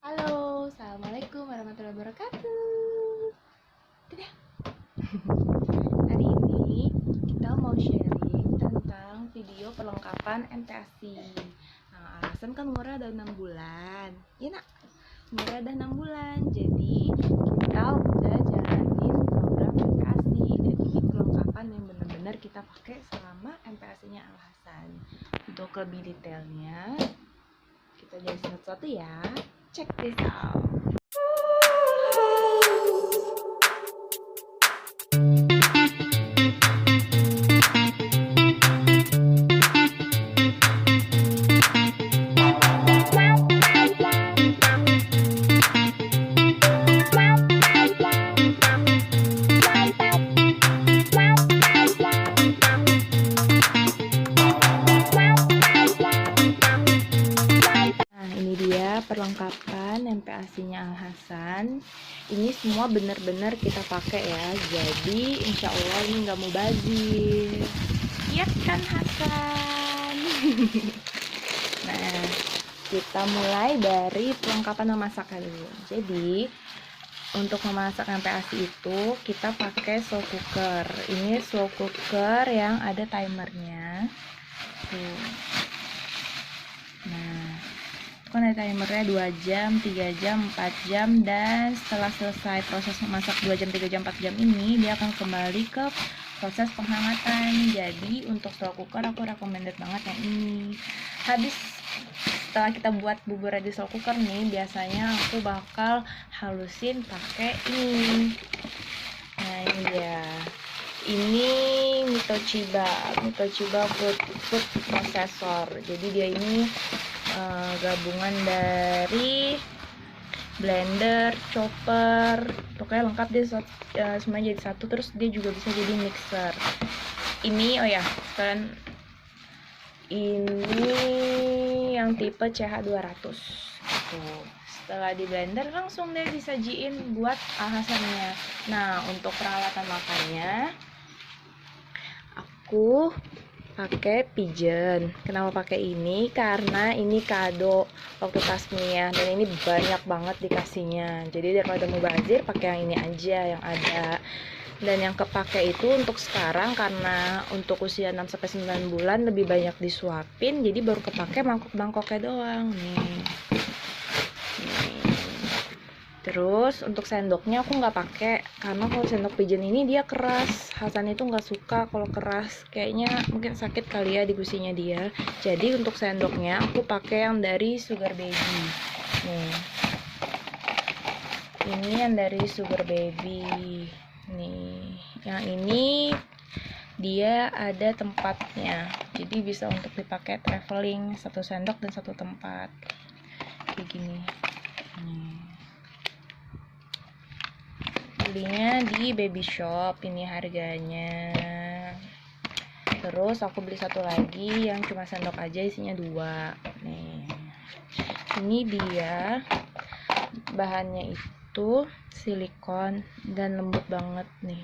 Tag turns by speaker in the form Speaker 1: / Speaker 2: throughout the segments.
Speaker 1: Halo, assalamualaikum warahmatullahi wabarakatuh. Dadah. Hari ini kita mau sharing tentang video perlengkapan MPASI. Nah, alasan kan Mura udah 6 bulan, ya nak? Mura udah 6 bulan, jadi kita udah jalanin program MPASI. Dan ini perlengkapan yang benar-benar kita pakai selama MPASI-nya Al Hasan. Untuk lebih detailnya, kita jadi satu-satu ya. Check this out. Perlengkapan MPASI-nya Al Hasan. Ini semua benar-benar kita pakai ya. Jadi insya Allah ini nggak mau bazir. Iya kan Hasan? Nah, kita mulai dari perlengkapan memasak dulu. Jadi untuk memasak MPASI itu kita pakai slow cooker. Ini slow cooker yang ada timernya. Tuh. Nah, kan ada timernya 2 jam, 3 jam, 4 jam, dan setelah selesai proses memasak 2 jam, 3 jam, 4 jam ini dia akan kembali ke proses penghangatan. Jadi untuk slow cooker aku recommended banget yang ini. Habis setelah kita buat bubur di slow cooker nih, biasanya aku bakal halusin pakai ini. Nah, ini dia. Ini Mitochiba food processor. Jadi dia ini gabungan dari blender, chopper, pokoknya lengkap deh, semuanya jadi satu. Terus dia juga bisa jadi mixer. Ini kan ini yang tipe CH200 tuh. Setelah di blender langsung deh disajiin buat Al Hasannya. Nah, untuk peralatan makannya aku pakai pigeon. Kenapa pakai ini? Karena ini kado waktu tasmiyah dan ini banyak banget dikasihnya. Jadi daripada mubazir pakai yang ini aja yang ada. Dan yang kepake itu untuk sekarang karena untuk usia 6-9 bulan lebih banyak disuapin, jadi baru kepake mangkok-mangkoknya doang nih. Terus untuk sendoknya aku nggak pakai karena kalau sendok pigeon ini dia keras. Hasan itu nggak suka kalau keras, kayaknya mungkin sakit kali ya di gusinya dia. Jadi untuk sendoknya aku pakai yang dari Sugar Baby. Nih, ini yang dari Sugar Baby. Nih, yang ini dia ada tempatnya, jadi bisa untuk dipakai traveling, satu sendok dan satu tempat kayak gini. Belinya di baby shop, ini harganya. Terus aku beli satu lagi yang cuma sendok aja, isinya 2 nih. Ini dia bahannya itu silikon dan lembut banget nih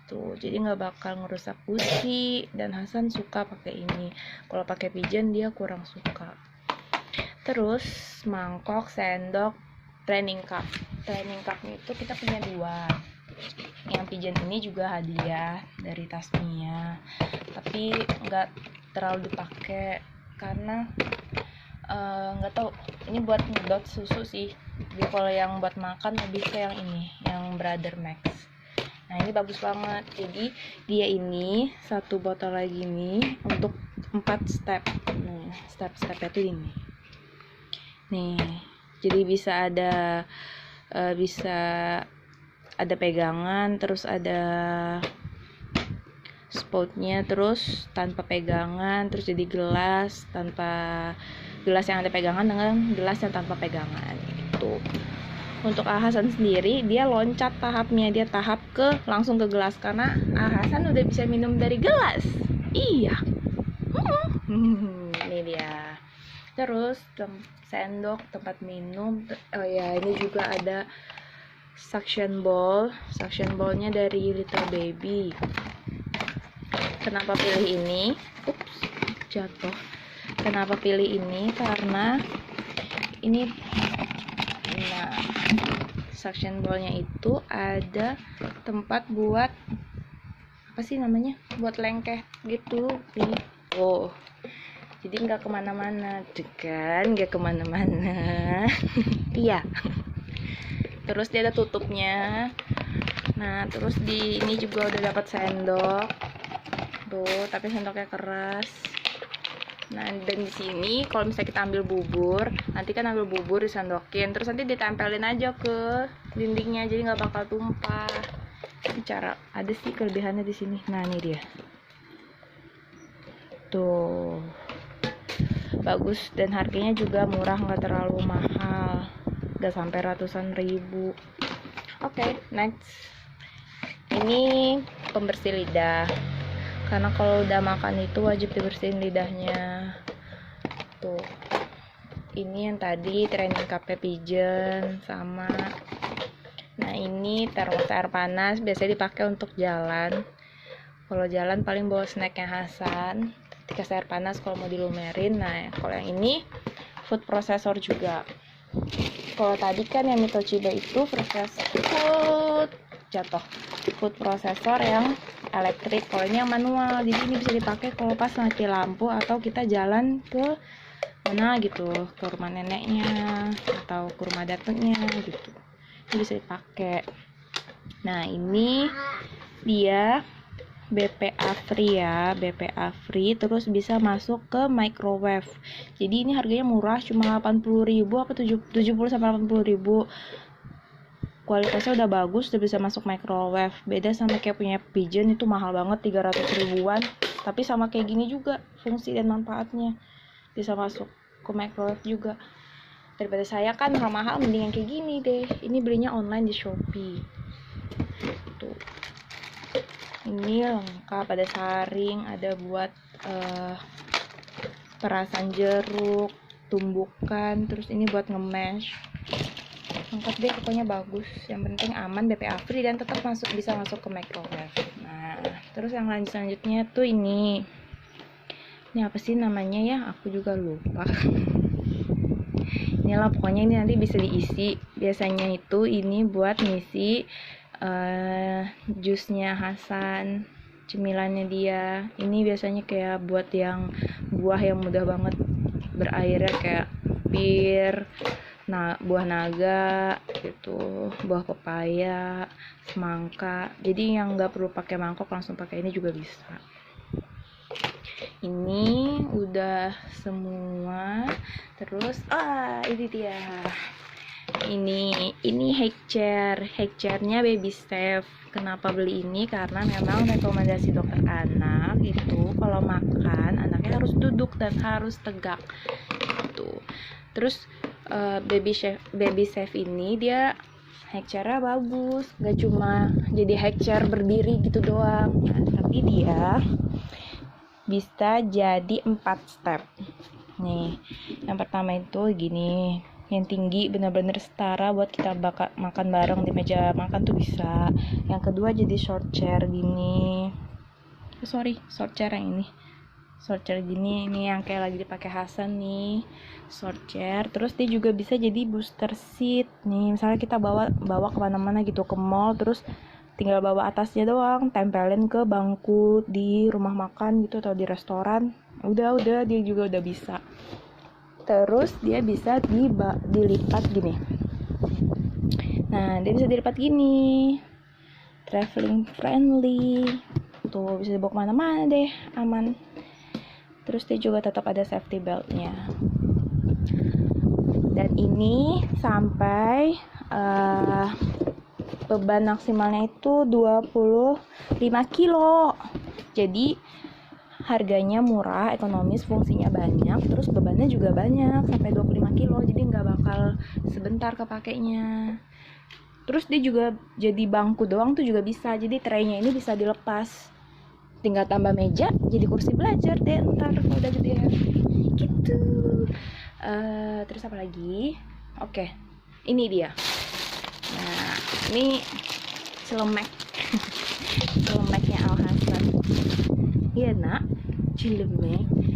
Speaker 1: tuh, jadi nggak bakal ngerusak gusi. Dan Hasan suka pakai ini. Kalau pakai pigeon dia kurang suka. Terus mangkok, sendok, training cup itu kita punya 2. Yang pigeon ini juga hadiah dari tasmiyah, tapi nggak terlalu dipakai karena nggak tahu, ini buat ngedot susu sih. Jadi kalau yang buat makan lebih ke yang ini, yang Brother Max. Nah, ini bagus banget. Jadi dia ini satu botol lagi nih untuk 4 step. Nah, step-stepnya tuh ini nih, jadi bisa ada pegangan, terus ada spoutnya, terus tanpa pegangan, terus jadi gelas yang ada pegangan dengan gelas yang tanpa pegangan itu. Untuk Al Hasan sendiri dia loncat tahapnya, dia langsung ke gelas karena Al Hasan udah bisa minum dari gelas. Iya. Ini dia. Terus sendok, tempat minum. Ini juga ada suction ballnya dari Little Baby. Kenapa pilih ini? Jatuh. Kenapa pilih ini? Karena ini suction bowlnya itu ada tempat buat apa sih namanya, buat lengket gitu nih. Oh, jadi nggak kemana-mana kan, nggak kemana-mana. Iya. Terus dia ada tutupnya. Nah, terus di ini juga udah dapat sendok tuh, tapi sendoknya keras. Nah, dan di sini kalau misalnya kita ambil bubur, nanti kan ambil bubur disendokin, terus nanti ditempelin aja ke dindingnya, jadi nggak bakal tumpah. Ini cara, ada sih kelebihannya di sini. Nah, ini dia. Tuh. Bagus, dan harganya juga murah, nggak terlalu mahal. Udah sampai ratusan ribu. Oke, next. Ini pembersih lidah. Karena kalau udah makan itu wajib dibersihin lidahnya. Tuh. Ini yang tadi training cupnya Pigeon sama. Nah, ini termos air panas, biasanya dipakai untuk jalan. Kalau jalan paling bawa snacknya Hasan. Dikasih air panas kalau mau dilumerin. Nah, kalau yang ini food processor juga. Kalau tadi kan yang Mitoshiba itu food processor yang elektrik, kalau ini yang manual, jadi ini bisa dipakai kalau pas mati lampu atau kita jalan ke mana gitu, ke rumah neneknya atau ke rumah datengnya gitu, ini bisa dipakai. Nah, ini dia BPA free ya, BPA free, terus bisa masuk ke microwave. Jadi ini harganya murah, cuma 80.000 apa 70 sampai 80.000. Kualitasnya udah bagus, udah bisa masuk microwave. Beda sama kayak punya Pigeon, itu mahal banget, 300 ribuan. Tapi sama kayak gini juga fungsi dan manfaatnya, bisa masuk ke microwave juga. Daripada saya kan mahal-mahal, mending yang kayak gini deh. Ini belinya online di Shopee. Tuh. Ini lengkap, ada saring, ada buat perasan jeruk, tumbukan, terus ini buat nge-mash. Lengkap deh, pokoknya bagus. Yang penting aman, BPA free, dan tetap bisa masuk ke microwave. Nah, terus yang selanjutnya tuh ini apa sih namanya ya, aku juga lupa. Inilah pokoknya, ini nanti bisa diisi. Biasanya itu ini buat ngisi jusnya Hasan, cemilannya dia. Ini biasanya kayak buat yang buah yang mudah banget berairnya, kayak pir, buah naga gitu, buah pepaya, semangka. Jadi yang nggak perlu pakai mangkok, langsung pakai ini juga bisa. Ini udah semua. Terus ini dia. Ini high chairnya Baby Step. Kenapa beli ini? Karena memang rekomendasi dokter anak itu kalau makan anaknya harus duduk dan harus tegak gitu. Terus Baby Safe ini dia high chair-nya bagus, gak cuma jadi high chair berdiri gitu doang. Nah, tapi dia bisa jadi 4 step. Nih, yang pertama itu gini, yang tinggi bener-bener setara buat kita makan bareng di meja makan tuh bisa. Yang kedua jadi short chair gini. Short chair yang ini. Short chair gini, ini yang kayak lagi dipakai Hasan nih, short chair. Terus dia juga bisa jadi booster seat nih, misalnya kita bawa kemana-mana gitu, ke mall, terus tinggal bawa atasnya doang, tempelin ke bangku di rumah makan gitu atau di restoran, udah dia juga udah bisa. Terus dia bisa dilipat gini. Nah, dia bisa dilipat gini, traveling friendly tuh, bisa dibawa kemana-mana deh, aman. Terus dia juga tetap ada safety beltnya. Dan ini sampai beban maksimalnya itu 25 kilo. Jadi harganya murah, ekonomis, fungsinya banyak, terus bebannya juga banyak, sampai 25 kilo. Jadi nggak bakal sebentar kepakainya. Terus dia juga jadi bangku doang tuh juga bisa. Jadi traynya ini bisa dilepas, tinggal tambah meja jadi kursi belajar deh ntar kalau udah gede gitu. Terus apa lagi? Oke, ini dia. Nah, ini celemek celemeknya Al Hasan. Iya nak,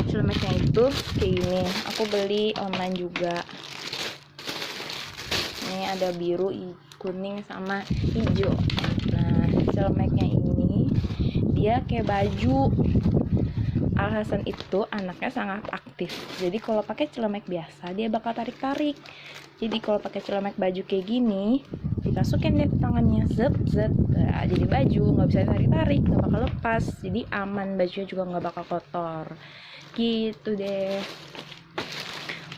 Speaker 1: celemeknya itu kayak gini, aku beli online juga. Ini ada biru, kuning sama hijau. Nah, celemeknya ini dia kayak baju. Al Hasan itu anaknya sangat aktif. Jadi kalau pakai celemek biasa dia bakal tarik-tarik. Jadi kalau pakai celemek baju kayak gini, dimasukin deh ke tangannya, zep zep, nah, jadi baju, nggak bisa tarik-tarik, nggak bakal lepas. Jadi aman, bajunya juga nggak bakal kotor. Gitu deh.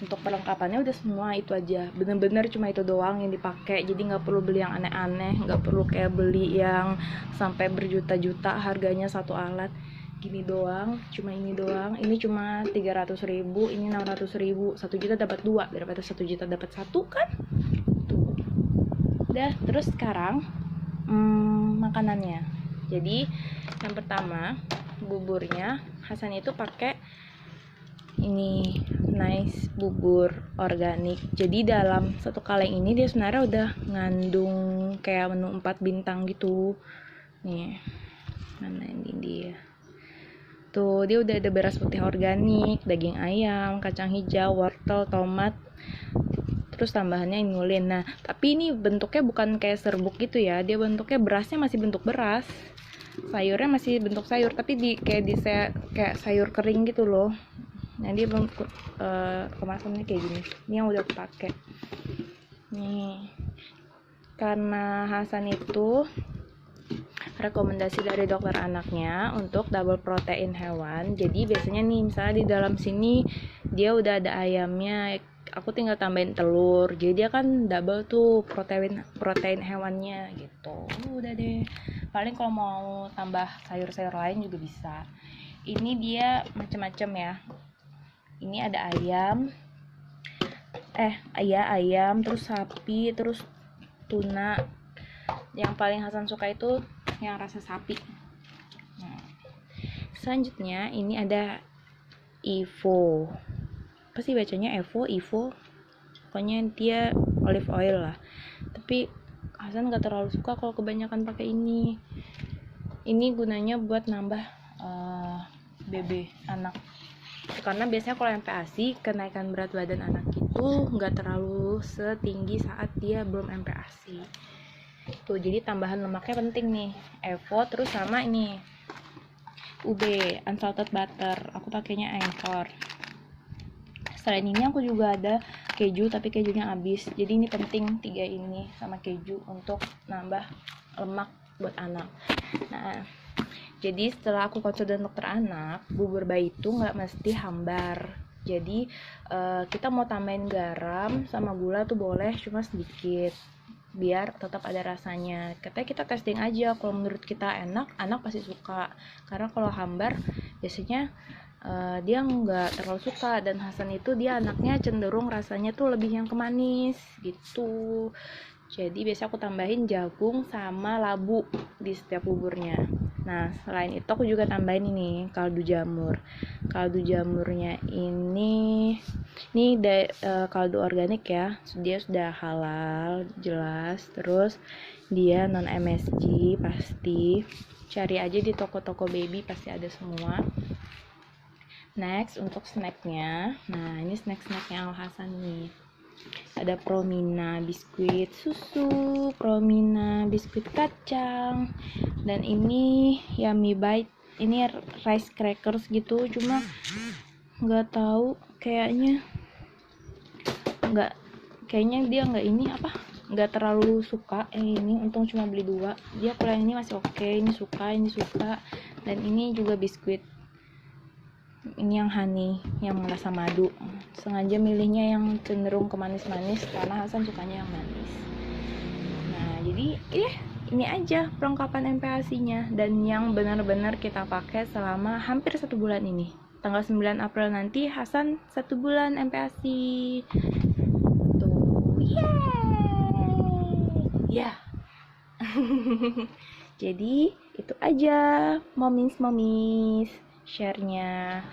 Speaker 1: Untuk perlengkapannya udah semua itu aja, bener-bener cuma itu doang yang dipakai. Jadi nggak perlu beli yang aneh-aneh, nggak perlu kayak beli yang sampai berjuta-juta harganya satu alat. Gini doang, cuma ini doang. Ini cuma 300.000, ini 600.000. 1 juta dapat 2 daripada 1 juta dapat 1 kan. Tuh. Udah, terus sekarang makanannya. Jadi yang pertama, buburnya Hasan itu pakai ini nice bubur organik. Jadi dalam satu kaleng ini dia sebenarnya udah ngandung kayak menu 4 bintang gitu. Nih, mana ini dia. Tuh, dia udah ada beras putih organik, daging ayam, kacang hijau, wortel, tomat, terus tambahannya inulin. Nah, tapi ini bentuknya bukan kayak serbuk gitu ya, dia bentuknya berasnya masih bentuk beras, sayurnya masih bentuk sayur, tapi kayak sayur kering gitu loh. Nah, dia kemasannya kayak gini. Ini yang udah aku pakai. Nih, karena Hasan itu rekomendasi dari dokter anaknya untuk double protein hewan. Jadi biasanya nih, misalnya di dalam sini dia udah ada ayamnya, aku tinggal tambahin telur. Jadi dia kan double tuh protein hewannya gitu. Udah deh. Paling kalau mau tambah sayur-sayur lain juga bisa. Ini dia macam-macam ya. Ini ada ayam. Ayam, terus sapi, terus tuna. Yang paling Hasan suka itu yang rasa sapi. Nah, selanjutnya ini ada Evo. Apa sih bacanya Evo? Pokoknya dia olive oil lah. Tapi Hasan gak terlalu suka kalau kebanyakan pakai ini. Ini gunanya buat nambah BB anak. Karena biasanya kalau MPASI, kenaikan berat badan anak itu nggak terlalu setinggi saat dia belum MPASI. Tuh, jadi tambahan lemaknya penting nih. Evo, terus sama ini UB, unsalted butter. Aku pakainya Anchor. Selain ini aku juga ada keju, tapi kejunya habis. Jadi ini penting 3 ini sama keju untuk nambah lemak buat anak. Nah, jadi setelah aku konsultan dokter anak, bubur bayi itu nggak mesti hambar. Jadi kita mau tambahin garam sama gula tuh boleh, cuma sedikit, biar tetap ada rasanya. Katanya kita testing aja, kalau menurut kita enak, anak pasti suka. Karena kalau hambar biasanya dia nggak terlalu suka. Dan Hasan itu dia anaknya cenderung rasanya tuh lebih yang kemanis gitu. Jadi biasa aku tambahin jagung sama labu di setiap buburnya. Nah, selain itu aku juga tambahin ini kaldu jamur. Kaldu jamurnya ini kaldu organik ya. Dia sudah halal, jelas. Terus dia non MSG pasti. Cari aja di toko-toko baby pasti ada semua. Next, untuk snacknya. Nah, ini snack-snacknya Al Hasan nih. Ada Promina biskuit susu, Promina biskuit kacang, dan ini Yummy Bite. Ini rice crackers gitu, cuma nggak tahu, kayaknya dia nggak terlalu suka ini. Untung cuma beli 2. Dia kalau yang ini masih oke, ini suka. Dan ini juga biskuit. Ini yang honey, yang rasa madu. Sengaja milihnya yang cenderung ke manis-manis karena Hasan sukanya yang manis. Nah, jadi ini aja perlengkapan MPASI-nya, dan yang benar-benar kita pakai selama hampir 1 bulan ini. Tanggal 9 April nanti Hasan 1 bulan MPASI. Tuh, yeah. Jadi itu aja momis share-nya.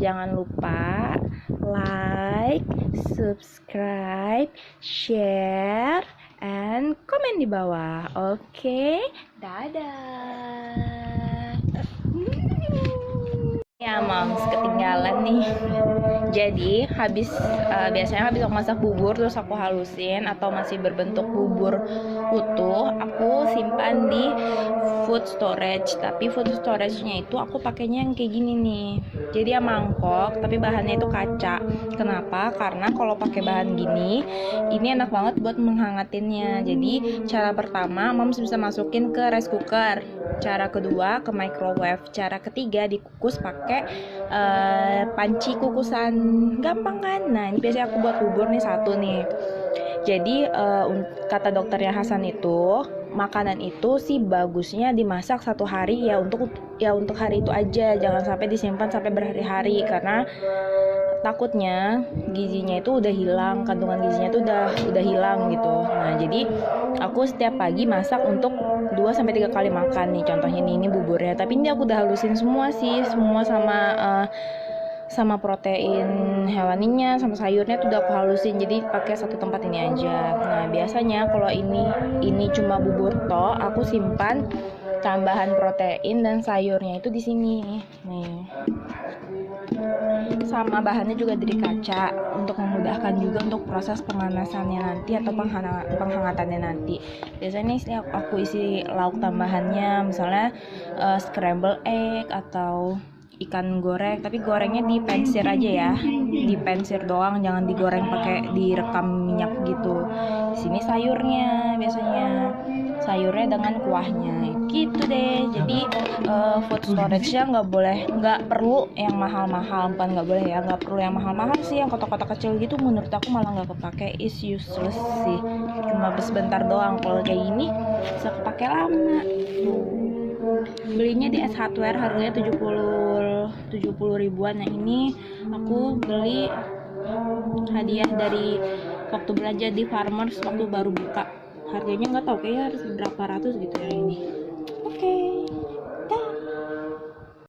Speaker 1: Jangan lupa like, subscribe, share, and komen di bawah. Oke, dadah. Ya moms, ketinggalan nih. Jadi biasanya habis aku masak bubur terus aku halusin atau masih berbentuk bubur utuh, aku simpan di food storage. Tapi food storage-nya itu aku pakainya yang kayak gini nih. Jadi ya mangkok, tapi bahannya itu kaca. Kenapa? Karena kalau pakai bahan gini, ini enak banget buat menghangatinnya. Jadi cara pertama, Moms bisa masukin ke rice cooker. Cara kedua ke microwave. Cara ketiga dikukus pakai panci kukusan, gampang kan? Nah ini biasanya aku buat bubur nih satu nih. Jadi kata dokternya Hasan itu makanan itu sih bagusnya dimasak 1 hari ya untuk hari itu aja, jangan sampai disimpan sampai berhari-hari karena takutnya gizinya itu udah hilang, kandungan gizinya itu udah hilang gitu. Nah jadi aku setiap pagi masak untuk 2-3 kali makan nih, contohnya ini buburnya. Tapi ini aku udah halusin semua sama protein hewaninya sama sayurnya tuh udah aku halusin, jadi pakai satu tempat ini aja. Nah biasanya kalau ini cuma bubur toh, aku simpan tambahan protein dan sayurnya itu di sini nih. Sama bahannya juga dari kaca untuk memudahkan juga untuk proses pemanasannya nanti atau penghangatannya nanti. Biasanya sih aku isi lauk tambahannya, misalnya scramble egg atau ikan goreng, tapi gorengnya dipensir aja ya, dipensir doang, jangan digoreng pakai direkam minyak gitu. Di sini sayurnya biasanya dengan kuahnya gitu deh. Jadi food storage-nya nggak perlu yang mahal-mahal, bukan nggak boleh ya, nggak perlu yang mahal-mahal sih. Yang kotak-kotak kecil gitu menurut aku malah nggak kepake, is useless sih, cuma sebentar doang. Kalau kayak gini bisa kepake lama. Belinya di S Hardware, harganya 70 ribuan. Yang ini aku beli hadiah dari waktu belanja di Farmers waktu baru buka. Harganya nggak tahu, kayaknya harus berapa ratus gitu ya ini.